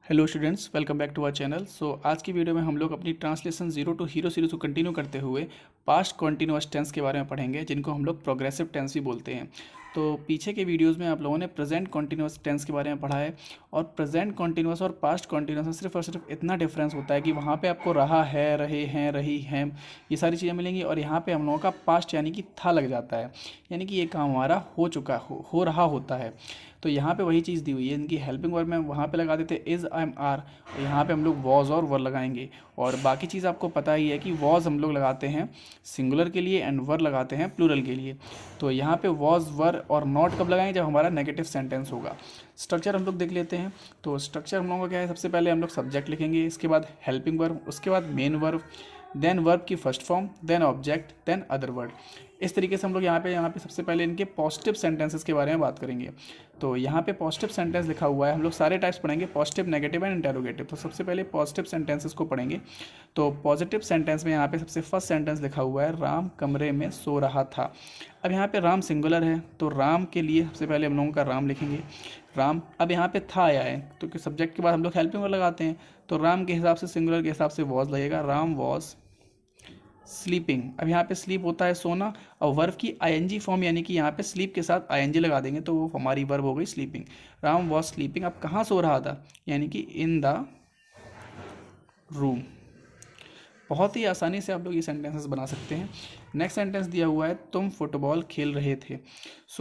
Hello students, welcome back to our channel. आज की video में हम लोग अपनी translation zero to hero series को कंटिन्यू करते हुए पास्ट कॉन्टिन्यूअस टेंस के बारे में पढ़ेंगे, जिनको हम लोग प्रोग्रेसिव टेंस भी बोलते हैं। तो पीछे के वीडियोस में आप लोगों ने प्रेजेंट कॉन्टिन्यूअस टेंस के बारे में पढ़ा है, और प्रेजेंट कॉन्टिन्यूअस और पास्ट कॉन्टिन्यूअस में सिर्फ और सिर्फ इतना डिफरेंस होता है कि वहाँ पे आपको रहा है, रहे हैं, रही हैं, ये सारी चीज़ें मिलेंगी, और यहाँ पे हम लोगों का पास्ट यानी कि था लग जाता है, यानी कि ये काम हमारा हो चुका हो रहा होता है। तो यहाँ पे वही चीज़ दी हुई है, इनकी हेल्पिंग वर्ब में वहाँ पे लगा देते इज़, आई एम, आर, और यहाँ पे हम लोग वॉज और वर लगाएंगे। और बाकी चीज़ आपको पता ही है कि वॉज हम लोग लगाते हैं सिंगुलर के लिए एंड वर लगाते हैं प्लूरल के लिए। तो यहाँ पे वॉज, वर और नॉट कब लगाएंगे? जब हमारा नेगेटिव सेंटेंस होगा। स्ट्रक्चर हम लोग देख लेते हैं। तो स्ट्रक्चर हम लोगों का क्या है? सबसे पहले हम लोग सब्जेक्ट लिखेंगे, इसके बाद हेल्पिंग वर्ब, उसके बाद मेन वर्ब, देन वर्ब की first form, then object, then other word. इस तरीके से हम लोग यहाँ पे सबसे पहले इनके पॉजिटिव सेंटेंसेस के बारे में बात करेंगे। तो यहाँ पे पॉजिटिव सेंटेंस लिखा हुआ है, हम लोग सारे टाइप्स पढ़ेंगे, पॉजिटिव, नेगेटिव एंड इंटेरोगेटिव। तो सबसे पहले पॉजिटिव सेंटेंसेस को पढ़ेंगे। तो पॉजिटिव सेंटेंस में यहाँ पे सबसे फर्स्ट सेंटेंस लिखा हुआ है, राम कमरे में सो रहा था। अब यहाँ पे राम सिंगुलर है, तो राम के लिए सबसे पहले हम लोगों का राम लिखेंगे, राम। अब यहाँ पे था आया है, तो सब्जेक्ट के बाद हम लोग हेल्पिंग वर्ब लगाते हैं, तो राम के हिसाब से सिंगुलर के हिसाब से वॉज लगेगा, राम वॉज स्लीपिंग। अब यहाँ पे स्लीप होता है सोना, और वर्ब की आईएनजी फॉर्म, यानी कि यहाँ पे स्लीप के साथ आईएनजी लगा देंगे तो वो हमारी वर्ब हो गई स्लीपिंग। Ram was sleeping. अब कहाँ सो रहा था? यानी कि इन द रूम। बहुत ही आसानी से आप लोग ये सेंटेंसेस बना सकते हैं। नेक्स्ट सेंटेंस दिया हुआ है, तुम फुटबॉल खेल रहे थे।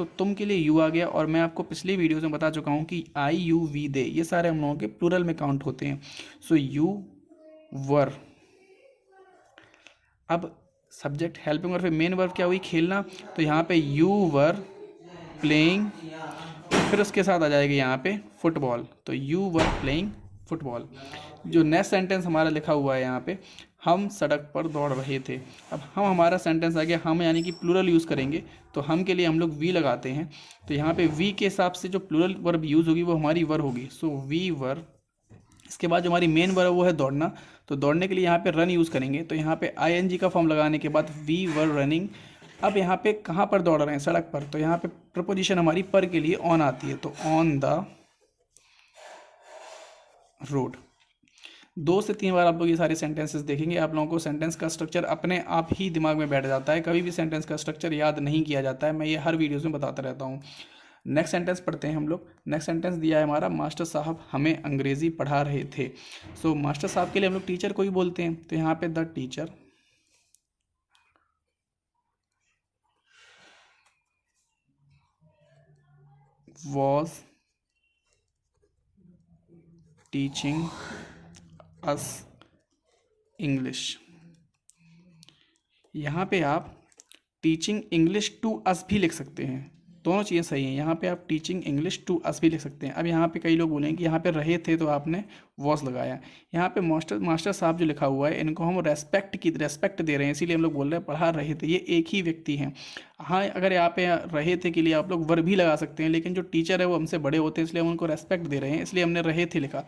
तुम के लिए यू आ गया, और मैं आपको पिछली वीडियोस में बता चुका हूँ कि आई, यू, वी, दे, ये सारे हम लोगों के प्लूरल में काउंट होते हैं। You were. अब सब्जेक्ट हेल्पिंग वर्ब, फिर मेन वर्ब क्या हुई? खेलना। तो यहाँ पे यू वर प्लेइंग, फिर उसके साथ आ जाएगी यहाँ पे फुटबॉल, तो यू वर प्लेइंग फुटबॉल। जो नेक्स्ट सेंटेंस हमारा लिखा हुआ है यहाँ पे, हम सड़क पर दौड़ रहे थे। अब हम, हमारा सेंटेंस आ गया हम, यानी कि प्लूरल यूज़ करेंगे, तो हम के लिए हम लोग वी लगाते हैं। तो यहाँ पे वी के हिसाब से जो प्लूरल वर्ब यूज़ होगी वो हमारी वर होगी, वी वर। इसके बाद जो हमारी मेन वर्ब है वो है दौड़ना। तो दौड़ने के लिए यहाँ पे रन यूज़ करेंगे, तो यहाँ पे आईएनजी का फॉर्म लगाने के बाद वी वर रनिंग। अब यहाँ पे कहाँ पर दौड़ रहे हैं? सड़क पर। तो यहाँ पे प्रपोजिशन हमारी पर के लिए ऑन आती है, तो ऑन द रोड। 2 से 3 बार आप लोग ये सारे सेंटेंसेस देखेंगे, आप लोगों को सेंटेंस का स्ट्रक्चर अपने आप ही दिमाग में बैठ जाता है। कभी भी सेंटेंस का स्ट्रक्चर याद नहीं किया जाता है, मैं ये हर वीडियोस में बताता रहता हूँ। नेक्स्ट सेंटेंस पढ़ते हैं हम लोग। नेक्स्ट सेंटेंस दिया है हमारा, मास्टर साहब हमें अंग्रेजी पढ़ा रहे थे। मास्टर साहब के लिए हम लोग टीचर को ही बोलते हैं, तो यहाँ पे the teacher was teaching us English. यहाँ पे आप टीचिंग इंग्लिश टू अस भी लिख सकते हैं, दोनों चीज़ें सही हैं। यहाँ पे आप टीचिंग इंग्लिश टू अस भी लिख सकते हैं। अब यहाँ पे कई लोग बोलेंगे कि यहाँ पे रहे थे तो आपने वॉस लगाया। यहाँ पे मास्टर मास्टर साहब जो लिखा हुआ है, इनको हम रेस्पेक्ट दे रहे हैं, इसीलिए हम लोग बोल रहे हैं पढ़ा रहे थे, ये एक ही व्यक्ति हैं। हाँ, अगर यहाँ पे रहे थे के लिए आप लोग वर भी लगा सकते हैं, लेकिन जो टीचर है वो हमसे बड़े होते हैं, इसलिए हम उनको रेस्पेक्ट दे रहे हैं, इसलिए हमने रहे थे लिखा।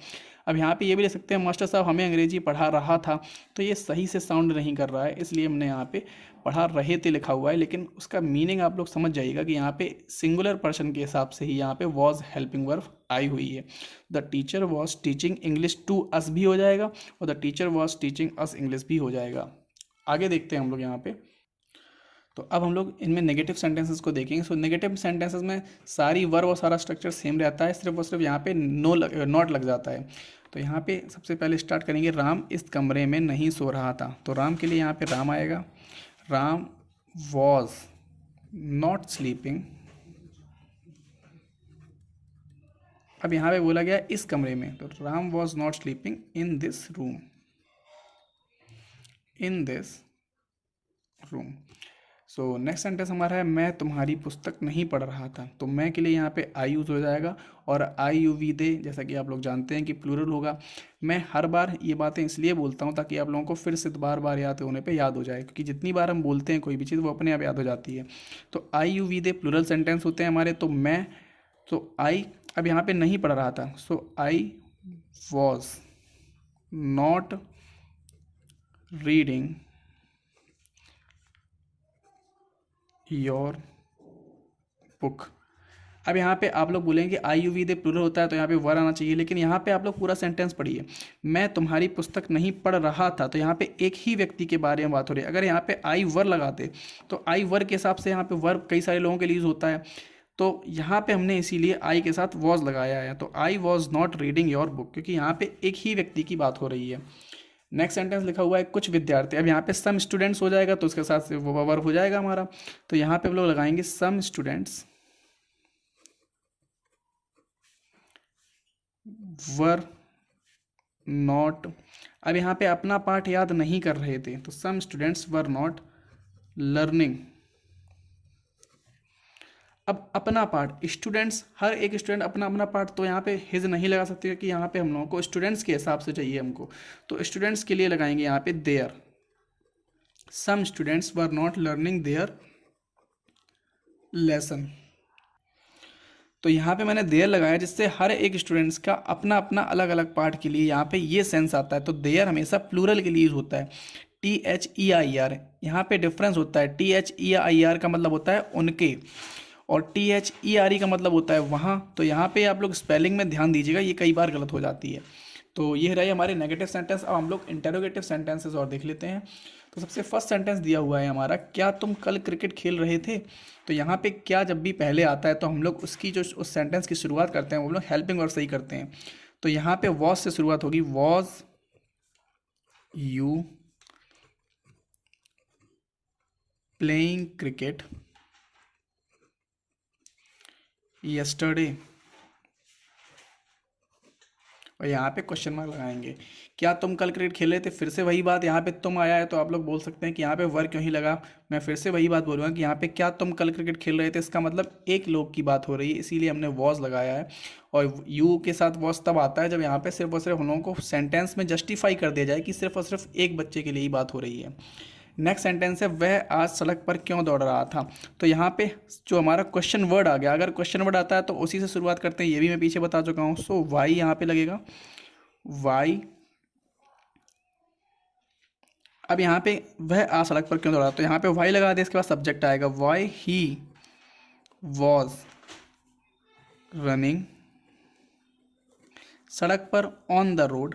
अब यहाँ पे ये भी लिख सकते हैं, मास्टर साहब हमें अंग्रेजी पढ़ा रहा था, तो ये सही से साउंड नहीं कर रहा है, इसलिए हमने यहाँ पे पढ़ा रहे थे लिखा हुआ है। लेकिन उसका मीनिंग आप लोग समझ जाइएगा कि यहाँ पे सिंगुलर पर्सन के हिसाब से ही यहाँ पे वॉज हेल्पिंग वर्ब आई हुई है। The teacher was teaching English to us भी हो जाएगा, और the teacher was teaching us English भी हो जाएगा। आगे देखते हैं हम लोग यहाँ पे। तो अब हम लोग इनमें नेगेटिव सेंटेंसेस को देखेंगे। नेगेटिव सेंटेंसेस में सारी वर्ब और सारा स्ट्रक्चर सेम रहता है, सिर्फ और सिर्फ यहाँ पे नॉट लग जाता है। तो यहाँ पे सबसे पहले स्टार्ट करेंगे, राम इस कमरे में नहीं सो रहा था। तो राम के लिए यहाँ पे राम आएगा, राम वॉज नॉट स्लीपिंग। अब यहाँ पे बोला गया इस कमरे में, तो Ram was not sleeping in this room, in this room. Next sentence हमारा है, मैं तुम्हारी पुस्तक नहीं पढ़ रहा था। तो मैं के लिए यहाँ पे आई यूज़ हो जाएगा, और आई यू वी दे, जैसा कि आप लोग जानते हैं कि प्लूरल होगा। मैं हर बार ये बातें इसलिए बोलता हूँ ताकि आप लोगों को फिर से बार बार याद होने पे याद हो जाए, क्योंकि जितनी बार हम बोलते हैं कोई भी चीज़ वो अपने आप याद हो जाती है। तो I you we they plural sentence होते हैं हमारे। तो मैं, तो आई, अब यहाँ पे नहीं पढ़ रहा था, I was not reading your book. अब यहाँ पे आप लोग बोलेंगे आई यू वी दे प्लूरल होता है तो यहाँ पे वर आना चाहिए, लेकिन यहाँ पे आप लोग पूरा सेंटेंस पढ़िए। मैं तुम्हारी पुस्तक नहीं पढ़ रहा था, तो यहाँ पे एक ही व्यक्ति के बारे में बात हो रही है। अगर यहाँ पे आई वर लगाते तो आई वर के हिसाब से यहाँ पे वर कई सारे लोगों के लिए यूज़ होता है, तो यहाँ पे हमने इसीलिए आई के साथ वॉज लगाया है। तो I was not reading your book, क्योंकि यहाँ पे एक ही व्यक्ति की बात हो रही है। नेक्स्ट सेंटेंस लिखा हुआ है कुछ विद्यार्थी। अब यहाँ पे सम स्टूडेंट्स हो जाएगा तो उसके साथ से वो वर्ब हो जाएगा हमारा, तो यहाँ पे हम लोग लगाएंगे सम स्टूडेंट्स वर नॉट। अब यहाँ पे अपना पाठ याद नहीं कर रहे थे, तो some students were not learning. अब अपना पार्ट स्टूडेंट्स, हर एक स्टूडेंट अपना अपना पार्ट, तो यहाँ पे हिज नहीं लगा सकते क्योंकि यहाँ पे हम लोगों को स्टूडेंट्स के हिसाब से चाहिए हमको, तो स्टूडेंट्स के लिए लगाएंगे यहाँ पे their. Some students were not learning their lesson. तो यहाँ पे मैंने देयर लगाया जिससे हर एक स्टूडेंट्स का अपना अपना अलग अलग पार्ट के लिए यहाँ पे ये सेंस आता है। तो देयर हमेशा प्लूरल के लिए यूज होता है। THEIR, यहाँ पे डिफरेंस होता है। THEIR का मतलब होता है उनके, और THERE का मतलब होता है वहाँ। तो यहाँ पे आप लोग स्पेलिंग में ध्यान दीजिएगा, ये कई बार गलत हो जाती है। तो ये रही हमारे नेगेटिव सेंटेंस। अब हम लोग इंटेरोगेटिव सेंटेंसेस और देख लेते हैं। तो सबसे फर्स्ट सेंटेंस दिया हुआ है हमारा, क्या तुम कल क्रिकेट खेल रहे थे। तो यहाँ पे क्या जब भी पहले आता है तो हम लोग उसकी जो उस सेंटेंस की शुरुआत करते हैं वो लोग हेल्पिंग वर्ब से ही करते हैं। तो यहाँ पे वॉज से शुरुआत होगी, was you playing cricket yesterday, और यहाँ पे क्वेश्चन मार्क लगाएंगे। क्या तुम कल क्रिकेट खेल रहे थे, फिर से वही बात, यहाँ पे तुम आया है तो आप लोग बोल सकते हैं कि यहाँ पे वर क्यों ही लगा। मैं फिर से वही बात बोलूँगा कि यहाँ पे क्या तुम कल क्रिकेट खेल रहे थे, इसका मतलब एक लोग की बात हो रही है, इसीलिए हमने वॉज लगाया है। और यू के साथ वॉज तब आता है जब यहाँ पे सिर्फ और सिर्फ हम लोगों को सेंटेंस में जस्टिफाई कर दिया जाए कि सिर्फ और सिर्फ एक बच्चे के लिए ही बात हो रही है। नेक्स्ट सेंटेंस है वह आज सड़क पर क्यों दौड़ रहा था। तो यहाँ पे जो हमारा क्वेश्चन वर्ड आ गया, अगर क्वेश्चन वर्ड आता है तो उसी से शुरुआत करते हैं, ये भी मैं पीछे बता चुका हूँ। सो वाई यहाँ पे लगेगा, वाई। अब यहाँ पे वह आज सड़क पर क्यों दौड़ा, तो यहाँ पे वाई लगा दे, इसके बाद सब्जेक्ट आएगा, वाई ही वॉज रनिंग सड़क पर on the road,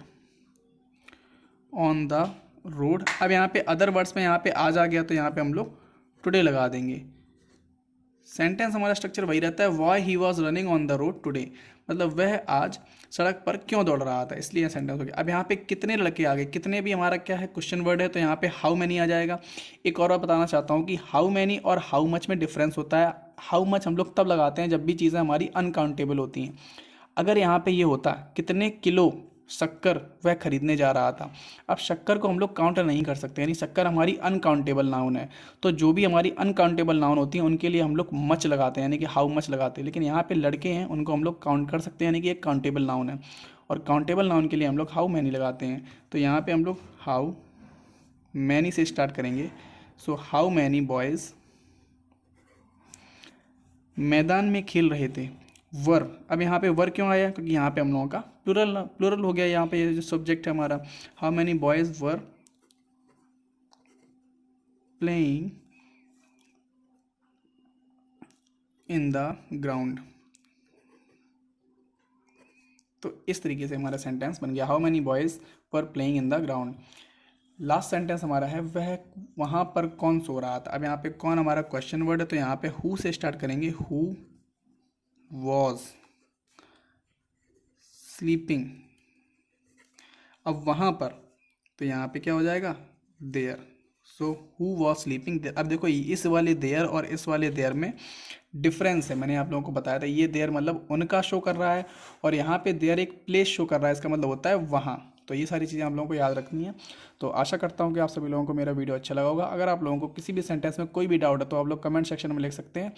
on the road. अब यहाँ पे अदर वर्ड्स में यहाँ पे आज आ गया तो यहाँ पे हम लोग टुडे लगा देंगे। सेंटेंस हमारा स्ट्रक्चर वही रहता है, why he was running on the road today, मतलब वह आज सड़क पर क्यों दौड़ रहा था, इसलिए सेंटेंस हो गया। अब यहाँ पे कितने लड़के आ गए, कितने भी हमारा क्या है क्वेश्चन वर्ड है, तो यहाँ पे हाउ मैनी आ जाएगा। एक और बात बताना चाहता हूँ कि हाउ मैनी और हाउ मच में डिफरेंस होता है। हाउ मच हम लोग तब लगाते हैं जब भी चीज़ें हमारी अनकाउंटेबल होती हैं। अगर यहाँ पे ये होता कितने किलो शक्कर वह खरीदने जा रहा था, अब शक्कर को हम लोग काउंटर नहीं कर सकते, यानी शक्कर हमारी अनकाउंटेबल नाउन है। तो जो भी हमारी अनकाउंटेबल नाउन होती हैं उनके लिए हम लोग मच लगाते हैं, यानी कि हाउ मच लगाते हैं। लेकिन यहाँ पे लड़के हैं उनको हम लोग काउंट कर सकते हैं, यानी कि एक काउंटेबल नाउन है। और काउंटेबल नाउन के लिए हम लोग हाउ मैनी लगाते हैं। तो यहाँ पे हम लोग हाउ मैनी से स्टार्ट करेंगे। सो हाउ मैनी बॉयज़ मैदान में खेल रहे थे, वर। अब यहाँ पे वर क्यों आया, क्योंकि यहाँ पे हम लोगों का प्लूरल हो गया। यहाँ पे ये जो सब्जेक्ट है हमारा, how many boys were playing in the ground. तो इस तरीके से हमारा सेंटेंस बन गया, how many boys were playing in the ground. Last sentence हमारा है वह वहाँ पर कौन सो रहा था। अब यहाँ पे कौन हमारा क्वेश्चन वर्ड है, तो यहाँ पे हु से स्टार्ट करेंगे, हु वॉज स्लीपिंग। अब वहाँ पर तो यहाँ पे क्या हो जाएगा, there. So who was sleeping there. अब देखो इस वाले देयर और इस वाले देयर में डिफरेंस है, मैंने आप लोगों को बताया था। ये देयर मतलब उनका शो कर रहा है, और यहाँ पे देयर एक प्लेस शो कर रहा है, इसका मतलब होता है वहाँ। तो ये सारी चीज़ें आप लोगों को याद रखनी है। तो आशा करता हूँ कि आप सभी लोगों को मेरा वीडियो अच्छा लगा होगा। अगर आप लोगों को किसी भी सेंटेंस में कोई भी डाउट है तो आप लोग कमेंट सेक्शन में लिख सकते हैं,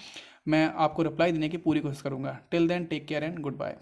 मैं आपको रिप्लाई देने की पूरी कोशिश करूँगा। Till then take care and good bye.